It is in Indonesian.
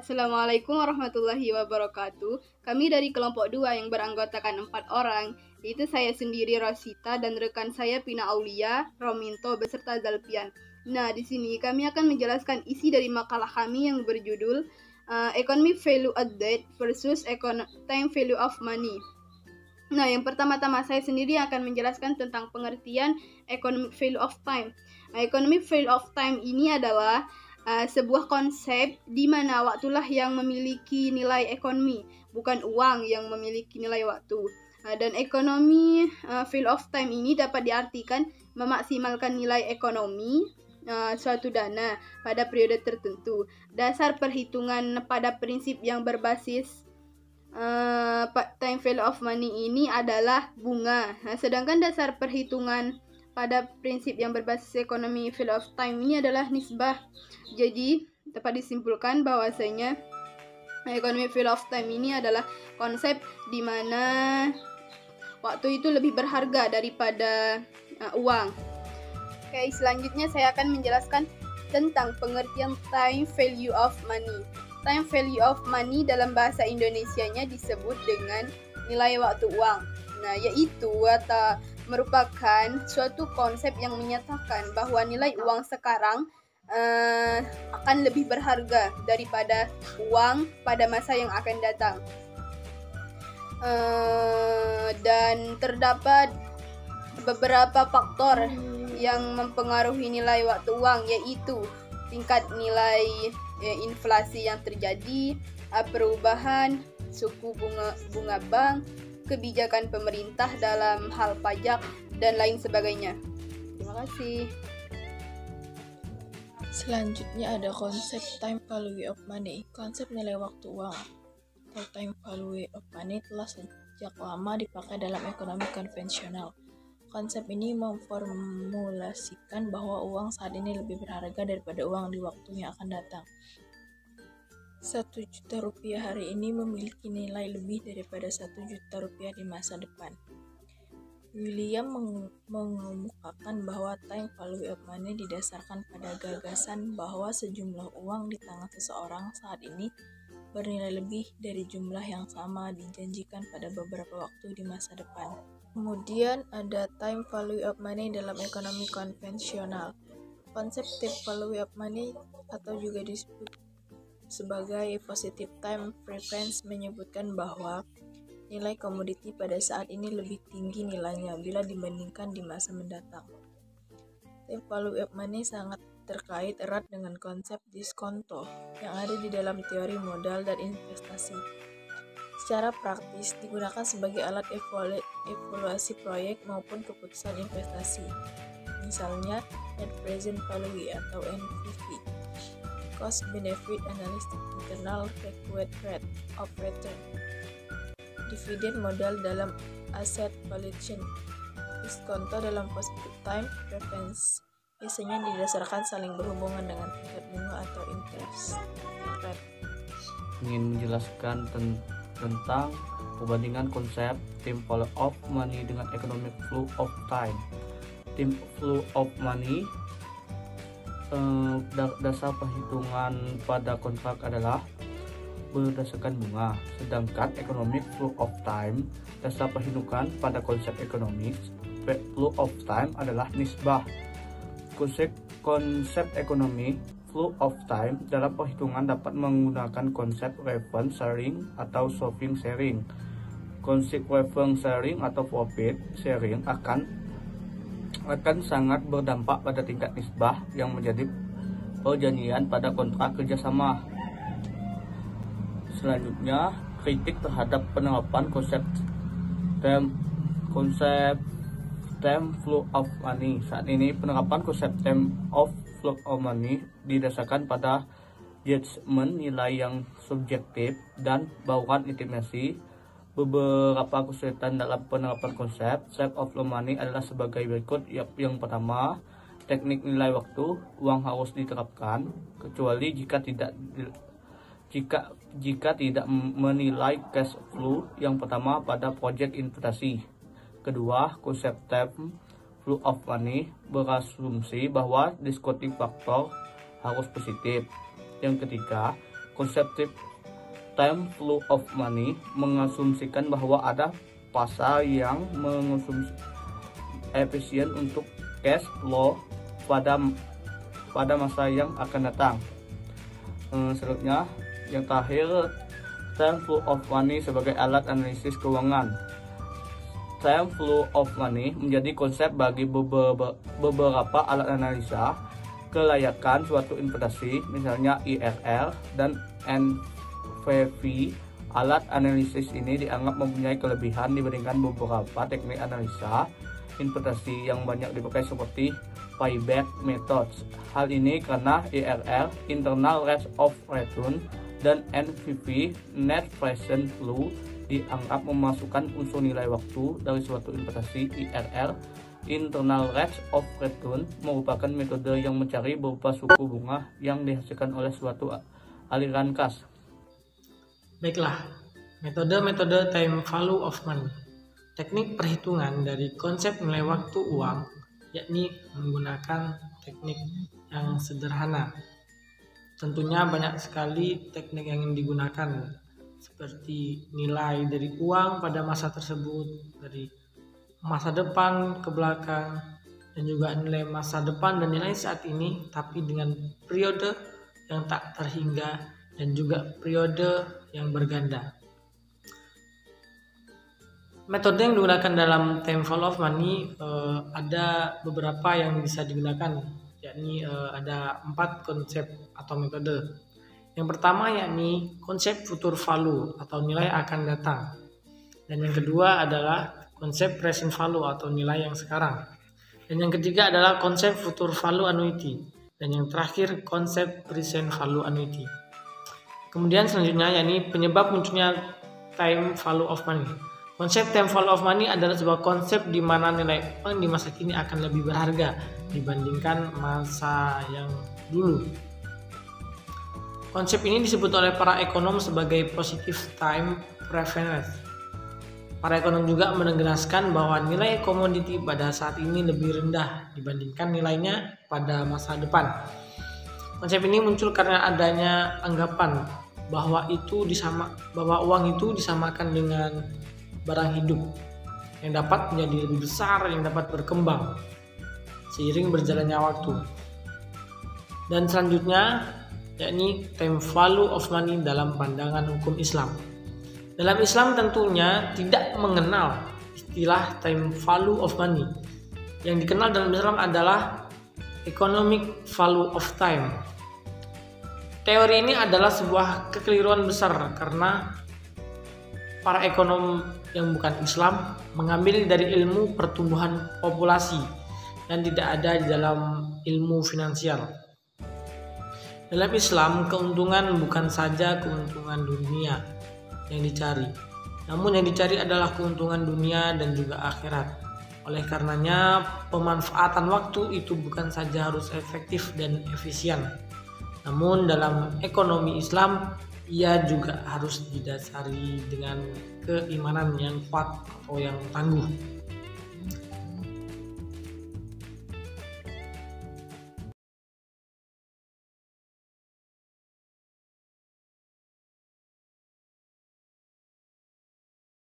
Assalamualaikum warahmatullahi wabarakatuh. Kami dari kelompok 2 yang beranggotakan 4 orang, yaitu saya sendiri Rosita dan rekan saya Pina Aulia, Rominto beserta Zalpian. Nah, di sini kami akan menjelaskan isi dari makalah kami yang berjudul Economic Value Added versus Time Value of Money. Nah, yang pertama-tama saya sendiri akan menjelaskan tentang pengertian Economic Value of Time. Economic Value of Time ini adalah sebuah konsep di mana waktulah yang memiliki nilai ekonomi, bukan uang yang memiliki nilai waktu. Dan ekonomi value of time ini dapat diartikan memaksimalkan nilai ekonomi suatu dana pada periode tertentu. Dasar perhitungan pada prinsip yang berbasis time value of money ini adalah bunga. Sedangkan dasar perhitungan pada prinsip yang berbasis ekonomi value of time ini adalah nisbah. Jadi dapat disimpulkan bahwasanya ekonomi value of time ini adalah konsep di mana waktu itu lebih berharga daripada uang. Oke, selanjutnya saya akan menjelaskan tentang pengertian time value of money. Time value of money dalam bahasa Indonesianya disebut dengan nilai waktu uang. Nah, yaitu merupakan suatu konsep yang menyatakan bahwa nilai uang sekarang akan lebih berharga daripada uang pada masa yang akan datang. Dan terdapat beberapa faktor yang mempengaruhi nilai waktu uang, yaitu tingkat nilai inflasi yang terjadi, perubahan suku bunga bank, kebijakan pemerintah dalam hal pajak, dan lain sebagainya. Terima kasih. Selanjutnya ada konsep time value of money. Konsep nilai waktu uang atau time value of money telah sejak lama dipakai dalam ekonomi konvensional. Konsep ini memformulasikan bahwa uang saat ini lebih berharga daripada uang di waktu yang akan datang. 1 juta rupiah hari ini memiliki nilai lebih daripada 1 juta rupiah di masa depan. William mengemukakan bahwa time value of money didasarkan pada gagasan bahwa sejumlah uang di tangan seseorang saat ini bernilai lebih dari jumlah yang sama dijanjikan pada beberapa waktu di masa depan. Kemudian ada time value of money dalam ekonomi konvensional. Konsep time value of money atau juga disebut sebagai positive time preference menyebutkan bahwa nilai komoditi pada saat ini lebih tinggi nilainya bila dibandingkan di masa mendatang. Time value of money sangat terkait erat dengan konsep diskonto yang ada di dalam teori modal dan investasi. Secara praktis digunakan sebagai alat evaluasi proyek maupun keputusan investasi. Misalnya net present value atau NPV, cost benefit analysis, internal rate of return, dividen modal dalam asset valuation, diskonto dalam positive time preference biasanya didasarkan saling berhubungan dengan tingkat bunga atau interest rate. Ingin menjelaskan tentang perbandingan konsep time value of money dengan economic flow of time. Time flow of money dasar perhitungan pada kontrak adalah berdasarkan bunga, sedangkan economic flow of time dasar perhitungan pada konsep economic flow of time adalah nisbah. Konsep ekonomi flow of time dalam perhitungan dapat menggunakan konsep revenue sharing atau profit sharing. Konsep revenue sharing atau profit sharing akan sangat berdampak pada tingkat nisbah yang menjadi perjanjian pada kontrak kerjasama. Selanjutnya, kritik terhadap penerapan konsep time flow of money. Saat ini penerapan konsep time flow of money didasarkan pada judgement nilai yang subjektif dan bauran intimasi. Beberapa kesulitan dalam penerapan konsep time of money adalah sebagai berikut. Yang pertama, teknik nilai waktu uang harus diterapkan kecuali jika tidak menilai cash flow yang pertama pada proyek investasi. Kedua, konsep time flow of money berasumsi bahwa discounting faktor harus positif. Yang ketiga, Konsep time flow of money mengasumsikan bahwa ada pasar yang mengonsumsi efisien untuk cash flow pada masa yang akan datang. Selanjutnya, yang terakhir, time flow of money sebagai alat analisis keuangan. Time flow of money menjadi konsep bagi beberapa alat analisa kelayakan suatu investasi, misalnya IRR dan NPV. Alat analisis ini dianggap mempunyai kelebihan dibandingkan beberapa teknik analisa investasi yang banyak dipakai seperti payback methods. Hal ini karena IRR, internal rate of return, dan NPV, net present flow, dianggap memasukkan unsur nilai waktu dari suatu investasi. IRR, internal rate of return, merupakan metode yang mencari berupa suku bunga yang dihasilkan oleh suatu aliran kas. Baiklah, metode-metode time value of money. Teknik perhitungan dari konsep nilai waktu uang, yakni menggunakan teknik yang sederhana. Tentunya banyak sekali teknik yang digunakan, seperti nilai dari uang pada masa tersebut, dari masa depan ke belakang, dan juga nilai masa depan dan nilai saat ini, tapi dengan periode yang tak terhingga dan juga periode yang berganda. Metode yang digunakan dalam time value of money ada beberapa yang bisa digunakan, yakni ada 4 konsep atau metode. Yang pertama yakni konsep future value atau nilai akan datang, dan yang kedua adalah konsep present value atau nilai yang sekarang, dan yang ketiga adalah konsep future value annuity, dan yang terakhir konsep present value annuity. Kemudian selanjutnya yakni penyebab munculnya time value of money. Konsep time value of money adalah sebuah konsep di mana nilai uang di masa kini akan lebih berharga dibandingkan masa yang dulu. Konsep ini disebut oleh para ekonom sebagai positive time preference. Para ekonom juga menegaskan bahwa nilai komoditi pada saat ini lebih rendah dibandingkan nilainya pada masa depan. Konsep ini muncul karena adanya anggapan bahwa uang itu disamakan dengan barang hidup yang dapat menjadi lebih besar, yang dapat berkembang seiring berjalannya waktu. Dan selanjutnya yakni time value of money dalam pandangan hukum Islam. Dalam Islam tentunya tidak mengenal istilah time value of money. Yang dikenal dalam Islam adalah economic value of time. Teori ini adalah sebuah kekeliruan besar karena para ekonom yang bukan Islam mengambil dari ilmu pertumbuhan populasi dan tidak ada di dalam ilmu finansial. Dalam Islam, keuntungan bukan saja keuntungan dunia yang dicari, namun yang dicari adalah keuntungan dunia dan juga akhirat. Oleh karenanya, pemanfaatan waktu itu bukan saja harus efektif dan efisien, namun dalam ekonomi Islam, ia juga harus didasari dengan keimanan yang kuat atau yang tangguh.